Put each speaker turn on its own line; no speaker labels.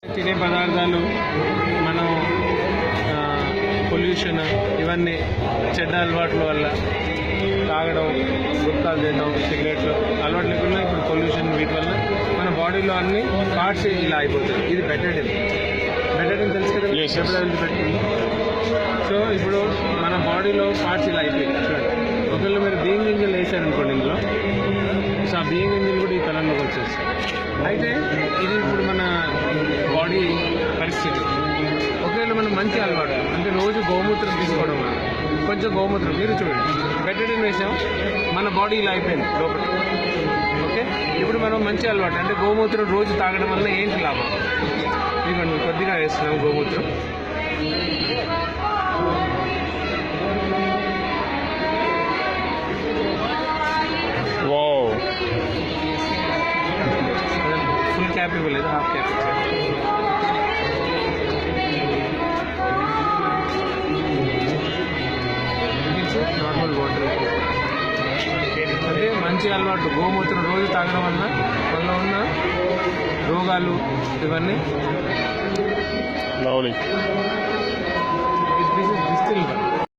తినే పదార్థాలు మనం పొల్యూషన్ ఇవన్నీ చెడ్డ అలవాట్ల వల్ల తాగడం, గుట్కాలు తినడం, సిగరెట్లు అలవాటు లేకుండా ఇప్పుడు పొల్యూషన్ వీటి వల్ల మన బాడీలో అన్ని పార్ట్స్ ఇలా అయిపోతాయి. ఇది బెటడిన్ తెలుసు కదా, పెట్టుకుంది. సో ఇప్పుడు మన బాడీలో పార్ట్స్ ఇలా అయిపోయింది. చూడండి, ఒకవేళ మీరు బియ్యం గింజలు వేసారనుకోండి ఇందులో, సో ఆ బియ్యం గింజలు కూడా ఈ కలర్లోకి వచ్చేస్తాయి. అయితే ఇది ఇప్పుడు మన బాడీ పరిస్థితి. ఒకవేళ మనం మంచి అలవాటు అంటే రోజు గోమూత్రం తీసుకోవడం వల్ల కొంచెం గోమూత్రం మీరు చూడండి బెటడిన్ వేసాం, మన బాడీ ఇలా అయిపోయింది లోపల. ఓకే, ఇప్పుడు మనం మంచి అలవాటు అంటే గోమూత్రం రోజు తాగడం వల్ల ఏంటి లాభం? ఇదిగోండి కొద్దిగా వేస్తున్నాం గోమూత్రం. ఫుల్ క్యాప్ ఇవ్వలేదు, హాఫ్ క్యాప్ ఇచ్చారు. నార్మల్ వాటర్ అంటే మంచి అలవాటు. గోమూత్రం రోజు తాగడం వల్ల వల్ల ఉన్న రోగాలు ఇవన్నీ దిస్ ఇస్ డిస్టిల్.